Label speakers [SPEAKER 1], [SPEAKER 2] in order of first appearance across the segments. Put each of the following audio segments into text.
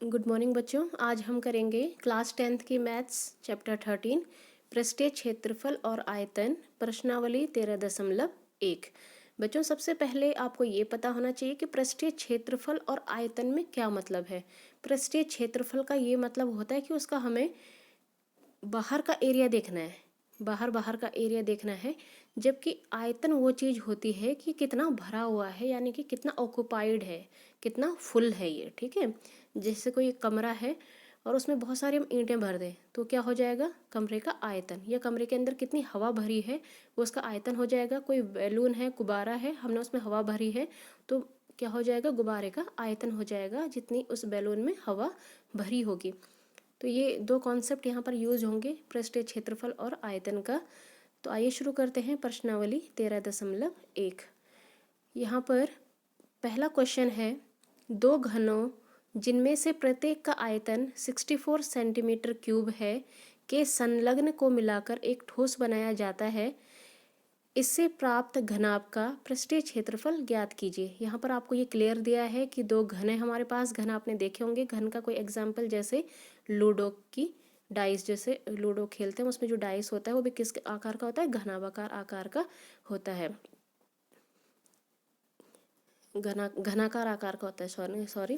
[SPEAKER 1] Good morning बच्चों। आज हम करेंगे क्लास 10th की मैथ्स चैप्टर 13 पृष्ठीय क्षेत्रफल और आयतन प्रश्नावली 13.1। बच्चों, सबसे पहले आपको ये पता होना चाहिए कि पृष्ठीय क्षेत्रफल और आयतन में क्या मतलब है। पृष्ठीय क्षेत्रफल का ये मतलब होता है कि उसका हमें बाहर का एरिया देखना है, बाहर का एरिया देखना है। जबकि आयतन वो चीज़ होती है कि कितना भरा हुआ है, यानी कि कितना ऑक्युपाइड है, कितना फुल है ये। ठीक है, जैसे कोई कमरा है और उसमें बहुत सारी हम ईंटें भर दें तो क्या हो जाएगा, कमरे का आयतन। या कमरे के अंदर कितनी हवा भरी है वो उसका आयतन हो जाएगा। कोई बैलून है, गुब्बारा है, हमने उसमें हवा भरी है तो क्या हो जाएगा, गुब्बारे का आयतन हो जाएगा जितनी उस बैलून में हवा भरी होगी। तो ये दो कॉन्सेप्ट यहाँ पर यूज होंगे, पृष्ठीय क्षेत्रफल और आयतन का। तो आइए शुरू करते हैं प्रश्नावली 13.1। यहाँ पर पहला क्वेश्चन है, दो घनों जिनमें से प्रत्येक का आयतन 64 सेंटीमीटर क्यूब है के संलग्न को मिलाकर एक ठोस बनाया जाता है। इससे प्राप्त घनाभ का पृष्ठीय क्षेत्रफल ज्ञात कीजिए। यहाँ पर आपको ये क्लियर दिया है कि दो घन है हमारे पास। घन आपने देखे होंगे, घन का कोई एग्जाम्पल जैसे लूडो की डाइस, जैसे लूडो खेलते हैं उसमें जो डाइस होता है वो भी किस आकार का होता है, घनाभाकार आकार का होता है, घनाकार आकार का होता है। सॉरी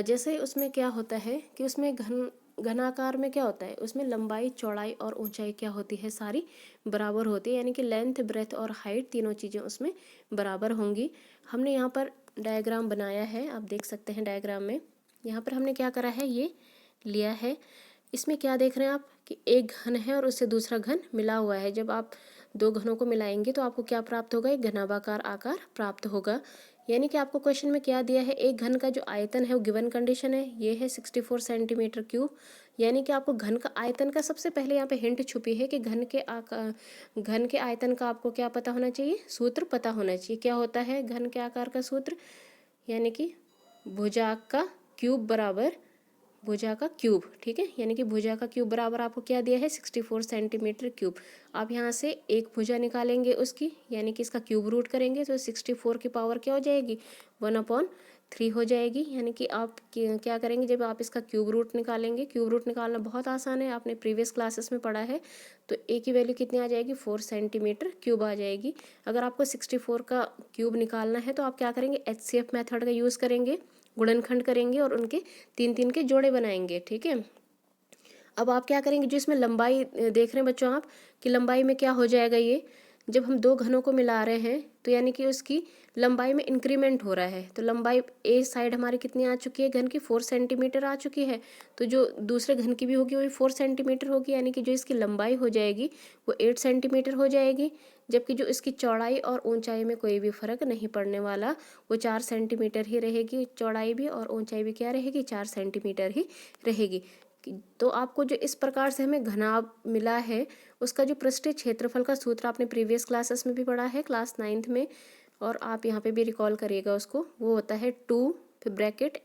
[SPEAKER 1] जैसे उसमें क्या होता है कि उसमें घनाकार में क्या होता है, उसमें लंबाई चौड़ाई और ऊंचाई क्या होती है, सारी बराबर होती है। यानी कि लेंथ ब्रेथ और हाइट तीनों चीज़ें उसमें बराबर होंगी। हमने यहाँ पर डायग्राम बनाया है, आप देख सकते हैं डायग्राम में। यहाँ पर हमने क्या करा है, ये लिया है। इसमें क्या देख रहे हैं आप कि एक घन है और उससे दूसरा घन मिला हुआ है। जब आप दो घनों को मिलाएंगे तो आपको क्या प्राप्त होगा, एक घनाभाकार आकार प्राप्त होगा। यानी कि आपको क्वेश्चन में क्या दिया है, एक घन का जो आयतन है वो गिवन कंडीशन है, ये है 64 सेंटीमीटर क्यूब। यानी कि आपको घन का आयतन का सबसे पहले यहाँ पे हिंट छुपी है कि घन के आयतन का आपको क्या पता होना चाहिए, सूत्र पता होना चाहिए। क्या होता है घन के आकार का सूत्र, यानी कि भुजा का क्यूब बराबर भुजा का क्यूब। ठीक है, यानी कि भुजा का क्यूब बराबर आपको क्या दिया है, 64 सेंटीमीटर क्यूब। आप यहाँ से एक भुजा निकालेंगे उसकी, यानी कि इसका क्यूब रूट करेंगे तो 64 की पावर क्या हो जाएगी, 1/3 हो जाएगी। यानी कि आप क्या करेंगे, जब आप इसका क्यूब रूट निकालेंगे, क्यूब रूट निकालना बहुत आसान है, आपने प्रीवियस क्लासेस में पढ़ा है। तो ए की वैल्यू कितनी आ जाएगी, 4 सेंटीमीटर क्यूब आ जाएगी। अगर आपको 64 का क्यूब निकालना है तो आप क्या करेंगे, HCF मेथड का यूज़ करेंगे, गुणनखंड करेंगे और उनके 3-3 के जोड़े बनाएंगे। ठीक है, अब आप क्या करेंगे, जो इसमें लंबाई देख रहे हैं बच्चों आप कि लंबाई में क्या हो जाएगा, ये जब हम दो घनों को मिला रहे हैं तो यानी कि उसकी लंबाई में इंक्रीमेंट हो रहा है। तो लंबाई ए साइड हमारी कितनी आ चुकी है, घन की 4 सेंटीमीटर आ चुकी है। तो जो दूसरे घन की भी होगी वो भी 4 सेंटीमीटर होगी, यानी कि जो इसकी लंबाई हो जाएगी वो 8 सेंटीमीटर हो जाएगी। जबकि जो इसकी चौड़ाई और ऊंचाई में कोई भी फर्क नहीं पड़ने वाला, वो 4 सेंटीमीटर ही रहेगी। चौड़ाई भी और ऊंचाई भी क्या रहेगी, 4 सेंटीमीटर ही रहेगी। तो आपको जो इस प्रकार से हमें घनाभ मिला है उसका जो पृष्ठीय क्षेत्रफल का सूत्र आपने प्रीवियस क्लासेस में भी पढ़ा है, क्लास 9th में, और आप यहाँ पे भी रिकॉल करिएगा उसको। वो होता है 2 फिर bracket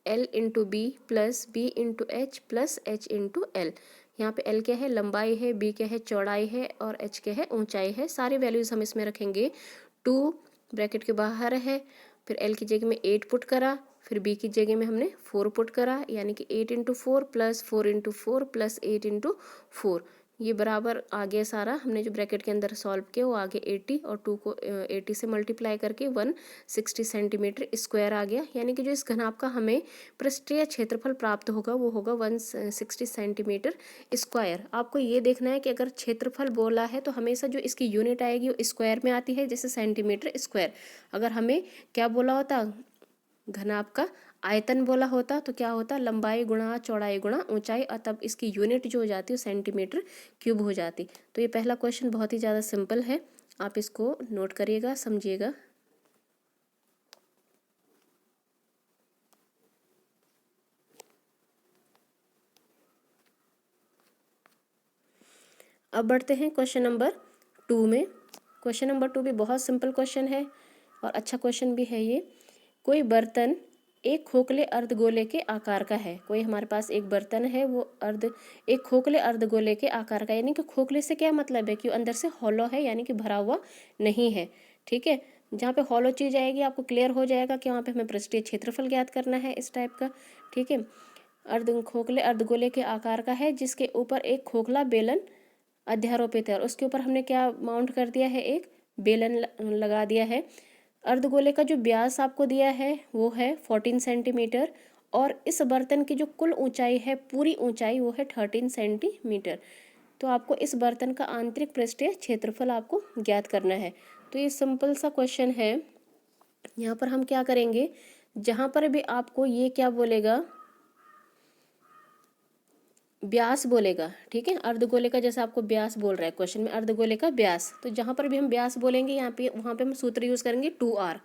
[SPEAKER 1] L into B plus B into H plus H into L. यहाँ पे L क्या है, लंबाई है, B क्या है, चौड़ाई है, और H क्या है, ऊंचाई है। सारी वैल्यूज़ हम इसमें रखेंगे। 2 ब्रैकेट के बाहर है, फिर L की जगह में 8 पुट करा, फिर B की जगह में हमने 4 पुट करा, यानी कि 8 into 4 plus 4 into 4 plus 8 into 4। ये बराबर आ गया सारा। हमने जो ब्रैकेट के अंदर सॉल्व किया वो आगे 80 और 2 को 80 से मल्टीप्लाई करके 160 सेंटीमीटर स्क्वायर आ गया। यानी कि जो इस घनाभ का हमें पृष्ठीय क्षेत्रफल प्राप्त होगा वो होगा 160 सेंटीमीटर स्क्वायर। आपको ये देखना है कि अगर क्षेत्रफल बोला है तो हमेशा जो इसकी यूनिट आएगी वो स्क्वायर में आती है, जैसे सेंटीमीटर स्क्वायर। अगर हमें क्या बोला होता, घनाभ का आयतन बोला होता तो क्या होता, लंबाई गुणा चौड़ाई गुणा ऊंचाई, और तब इसकी यूनिट जो हो जाती है सेंटीमीटर क्यूब हो जाती। तो ये पहला क्वेश्चन बहुत ही ज़्यादा सिंपल है, आप इसको नोट करिएगा, समझिएगा। अब बढ़ते हैं क्वेश्चन नंबर 2 में। क्वेश्चन नंबर 2 भी बहुत सिंपल क्वेश्चन है और अच्छा क्वेश्चन भी है ये। कोई बर्तन एक खोखले अर्धगोले के आकार का है। कोई हमारे पास एक बर्तन है, वो एक खोखले अर्धगोले के आकार का, यानी कि खोखले से क्या मतलब है कि अंदर से हॉलो है, यानी कि भरा हुआ नहीं है। ठीक है, जहाँ पे हॉलो चीज़ आएगी आपको क्लियर हो जाएगा कि वहाँ पे हमें पृष्ठीय क्षेत्रफल ज्ञात करना है, इस टाइप का। ठीक है, खोखले अर्धगोले के आकार का है, जिसके ऊपर एक खोखला बेलन अध्यारोपित है, और उसके ऊपर हमने क्या माउंट कर दिया है, एक बेलन लगा दिया है। अर्धगोले का जो व्यास आपको दिया है वो है 14 सेंटीमीटर, और इस बर्तन की जो कुल ऊंचाई है, पूरी ऊंचाई, वो है 13 सेंटीमीटर। तो आपको इस बर्तन का आंतरिक पृष्ठीय क्षेत्रफल आपको ज्ञात करना है। तो ये सिंपल सा क्वेश्चन है। यहाँ पर हम क्या करेंगे, जहाँ पर भी आपको ये क्या बोलेगा, व्यास बोलेगा, ठीक है, अर्धगोले का जैसे आपको व्यास बोल रहा है क्वेश्चन में, अर्धगोले का व्यास, तो जहाँ पर भी हम व्यास बोलेंगे यहाँ पे, वहाँ पे हम सूत्र यूज करेंगे 2r।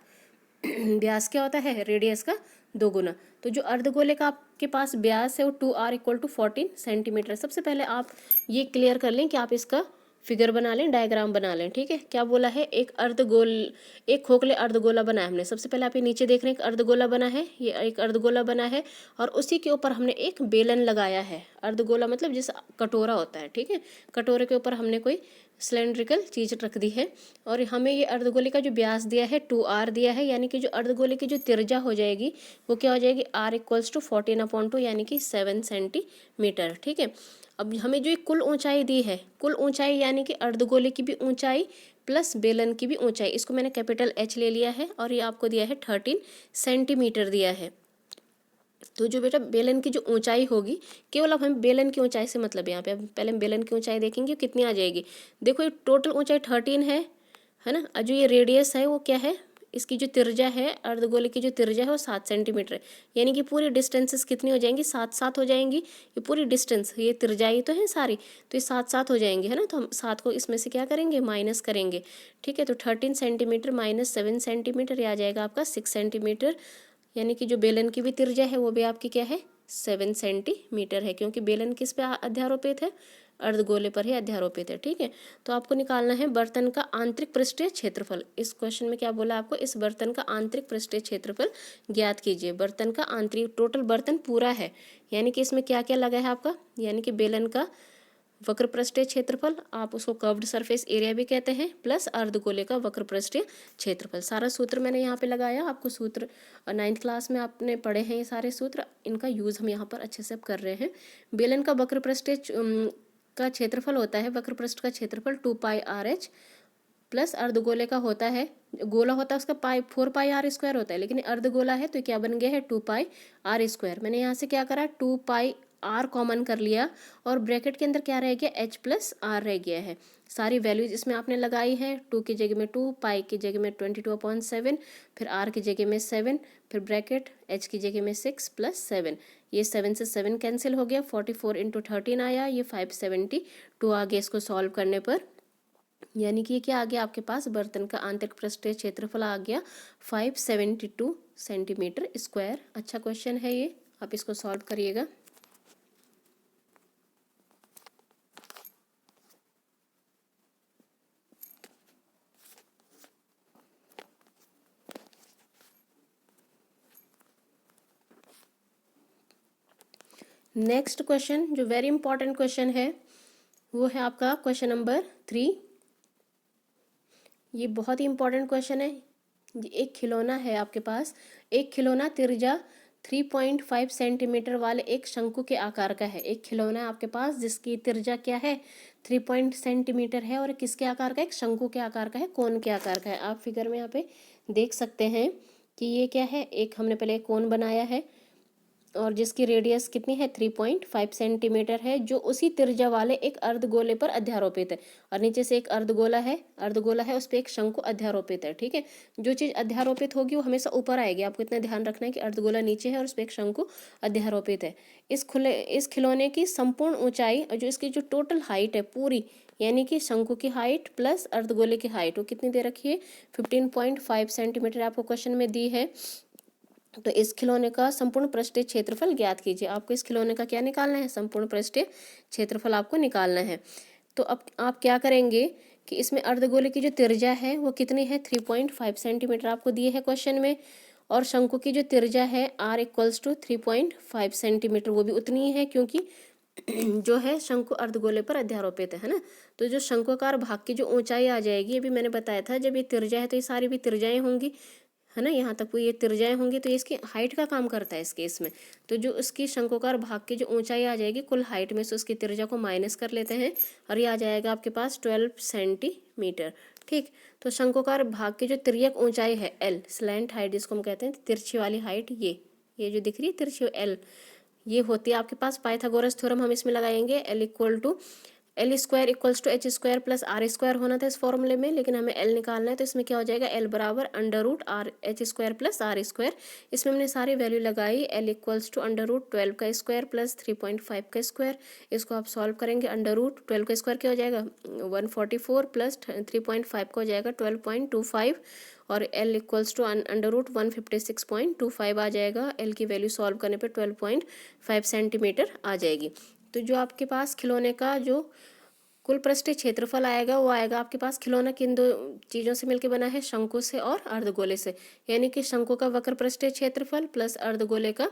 [SPEAKER 1] व्यास क्या होता है, रेडियस का 2 गुना। तो जो अर्धगोले का आपके पास व्यास है वो 2r इक्वल टू 14 सेंटीमीटर। सबसे पहले आप ये क्लियर कर लें कि आप इसका फिगर बना लें, डायग्राम बना लें, ठीक है। क्या बोला है, एक खोखले अर्धगोला बना है हमने। सबसे पहले आप ये नीचे देख रहे हैं, एक अर्धगोला बना है, ये एक अर्धगोला बना है, और उसी के ऊपर हमने एक बेलन लगाया है। अर्धगोला मतलब जैसे कटोरा होता है, ठीक है, कटोरे के ऊपर हमने कोई सिलेंड्रिकल चीज रख दी है, और हमें ये अर्धगोले का जो व्यास दिया है 2r दिया है, यानी कि जो अर्धगोले की जो त्रिज्या हो जाएगी वो क्या हो जाएगी, r इक्वल्स टू 14/2, यानी कि 7 सेंटीमीटर, ठीक है। अब हमें जो कुल ऊंचाई दी है, कुल ऊंचाई यानी कि अर्धगोले की भी ऊंचाई प्लस बेलन की भी ऊंचाई, इसको मैंने कैपिटल H ले लिया है, और ये आपको दिया है 13 सेंटीमीटर दिया है। तो जो बेटा बेलन की जो ऊंचाई होगी, केवल अब हम बेलन की ऊंचाई से मतलब यहाँ पे, अब पहले हम बेलन की ऊंचाई देखेंगे कितनी आ जाएगी। देखो ये टोटल ऊंचाई 13 है ना, और जो ये रेडियस है वो क्या है, इसकी जो त्रिज्या है, अर्धगोले की जो त्रिज्या है वो 7 सेंटीमीटर है, यानी कि पूरी डिस्टेंसेस कितनी हो जाएंगी, 7 हो जाएंगी। ये पूरी डिस्टेंस, ये त्रिज्याई तो है सारी, तो ये 7 हो जाएंगे, है ना। तो हम 7 को इसमें से क्या करेंगे, माइनस करेंगे, ठीक है। तो 13 सेंटीमीटर माइनस 7 सेंटीमीटर, ये आ जाएगा आपका 6 सेंटीमीटर, यानी कि जो बेलन की भी त्रिज्या है वो भी आपकी क्या है, 7 सेंटीमीटर है, क्योंकि बेलन किस पे अध्यारोपित है, अर्धगोले पर ही अध्यारोपित है, ठीक है। तो आपको निकालना है बर्तन का आंतरिक पृष्ठीय क्षेत्रफल। इस क्वेश्चन में क्या बोला आपको, इस बर्तन का आंतरिक पृष्ठीय क्षेत्रफल ज्ञात कीजिए। बर्तन का आंतरिक, टोटल बर्तन पूरा है, यानी कि इसमें क्या क्या लगा है आपका, यानी कि बेलन का वक्र पृष्ठीय क्षेत्रफल, आप उसको कर्व्ड सरफेस एरिया भी कहते हैं, प्लस अर्धगोले का वक्र पृष्ठीय क्षेत्रफल। सारा सूत्र मैंने यहाँ पे लगाया, आपको सूत्र 9th क्लास में आपने पढ़े हैं, ये सारे सूत्र, इनका यूज़ हम यहाँ पर अच्छे से कर रहे हैं। बेलन का वक्र पृष्ठीय का क्षेत्रफल होता है, वक्र पृष्ठ का क्षेत्रफल 2πrh, प्लस अर्धगोले का होता है, गोला होता है उसका 4πr² होता है, लेकिन अर्धगोला है तो क्या बन गया है, 2πr²। मैंने यहाँ से क्या करा, 2πr कॉमन कर लिया, और ब्रैकेट के अंदर क्या रह गया, h प्लस r रह गया है। सारी वैल्यूज इसमें आपने लगाई है, 2 की जगह में 2, पाई की जगह में 22/7, फिर r की जगह में 7, फिर ब्रैकेट h की जगह में 6 प्लस 7, ये 7 से 7 कैंसिल हो गया, 44 × 13 आया, ये 572 आ गया इसको सॉल्व करने पर, यानी कि क्या आ गया आपके पास, बर्तन का आंतरिक पृष्ठीय क्षेत्रफल आ गया 572 सेंटीमीटर स्क्वायर। अच्छा क्वेश्चन है ये, आप इसको सॉल्व करिएगा। नेक्स्ट क्वेश्चन जो वेरी इंपॉर्टेंट क्वेश्चन है वो है आपका क्वेश्चन नंबर 3। ये बहुत ही इंपॉर्टेंट क्वेश्चन है। एक खिलौना है आपके पास, एक खिलौना त्रिज्या 3.5 सेंटीमीटर वाले एक शंकु के आकार का है। एक खिलौना है आपके पास जिसकी त्रिज्या क्या है, 3 सेंटीमीटर है, और किसके आकार का, एक शंकु के आकार का है, कोन के आकार का है। आप फिगर में यहाँ पे देख सकते हैं कि ये क्या है, एक हमने पहले कोन बनाया है, और जिसकी रेडियस कितनी है, 3.5 सेंटीमीटर है, जो उसी त्रिज्या वाले एक अर्धगोले पर अध्यारोपित है। और नीचे से एक अर्धगोला है, उस पर एक शंकु अध्यारोपित है, ठीक है। जो चीज़ अध्यारोपित होगी वो हमेशा ऊपर आएगी, आपको इतना ध्यान रखना है कि अर्धगोला नीचे है और उस पर एक शंकु अध्यारोपित है। इस खिलौने की संपूर्ण ऊंचाई, और जो इसकी जो टोटल हाइट है पूरी, यानी कि शंकु की हाइट प्लस अर्धगोले की हाइट, वो कितनी दे रखी है, 15.5 सेंटीमीटर आपको क्वेश्चन में दी है। तो इस खिलौने का संपूर्ण पृष्ठीय क्षेत्रफल ज्ञात कीजिए। आपको इस खिलौने का क्या निकालना है, संपूर्ण पृष्ठीय क्षेत्रफल आपको निकालना है। तो अब आप क्या करेंगे कि इसमें अर्धगोले की जो त्रिज्या है वो कितनी है, 3.5 सेंटीमीटर आपको दिए है क्वेश्चन में, और शंकु की जो त्रिज्या है r इक्वल्स टू 3.5 सेंटीमीटर, वो भी उतनी ही है, क्योंकि जो है शंकु अर्धगोले पर अध्यारोपित है ना। तो जो शंकुकार भाग की जो ऊंचाई आ जाएगी, ये भी मैंने बताया था, जब ये त्रिज्या है तो ये सारी भी त्रिज्याएं होंगी, है ना, यहाँ तक वो ये त्रिज्याएं होंगी तो ये इसकी हाइट का काम करता है इस केस में। तो जो उसकी शंक्वाकार भाग की जो ऊंचाई आ जाएगी कुल हाइट में से उसकी त्रिज्या को माइनस कर लेते हैं और ये आ जाएगा आपके पास 12 सेंटीमीटर। ठीक, तो शंक्वाकार भाग की जो तिर्यक ऊंचाई है एल, स्लैंट हाइट जिसको हम कहते हैं, तिरछी वाली हाइट, ये जो दिख रही है तिरछी एल, ये होती है आपके पास पाइथागोरस थ्योरम हम इसमें लगाएंगे, L square equals to H square plus R square होना था इस फॉर्मूले में, लेकिन हमें एल निकालना है तो इसमें क्या हो जाएगा, एल बराबर under root R H square plus R square. इसमें हमने सारी वैल्यू लगाई, L equals to under root 12 का स्क्वायर प्लस 3.5 का स्क्वायर। इसको आप सॉल्व करेंगे, अंडर रूट 12 का स्क्वायर क्या हो जाएगा 144 प्लस 3.5 का हो जाएगा 12.25 और L equals to under root 156.25 आ जाएगा। एल की वैल्यू सॉल्व करने पे 12.5 सेंटीमीटर आ जाएगी। तो जो आपके पास खिलौने का जो कुल पृष्ठीय क्षेत्रफल आएगा वो आएगा आपके पास, खिलौना किन दो चीज़ों से मिलकर बना है, शंकु से और अर्धगोले से, यानी कि शंकु का वक्र पृष्ठीय क्षेत्रफल प्लस अर्धगोले का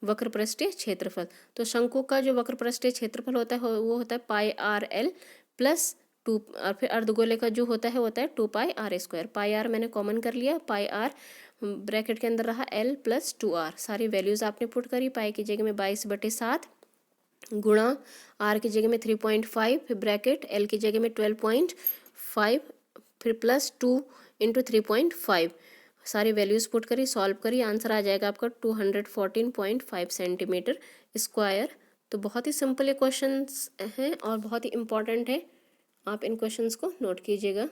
[SPEAKER 1] वक्र पृष्ठीय क्षेत्रफल। तो शंकु का जो वक्र पृष्ठीय क्षेत्रफल होता है वो होता है पाई आर एल प्लस 2, और फिर अर्धगोले का जो होता है 2 पाई आर स्क्वायर। पाई आर मैंने कॉमन कर लिया, पाई आर ब्रैकेट के अंदर रहा एल प्लस 2 आर। सारी वैल्यूज़ आपने पुट करी, पाई की जगह में 22/7 गुणा आर की जगह में 3.5, फिर ब्रैकेट एल की जगह में 12.5, फिर प्लस 2 इंटू 3.5। सारी वैल्यूज़ पुट करी, सॉल्व करी, आंसर आ जाएगा आपका 214.5 सेंटीमीटर स्क्वायर। तो बहुत ही सिंपल ये क्वेश्चंस हैं और बहुत ही इम्पॉर्टेंट है, आप इन क्वेश्चंस को नोट कीजिएगा।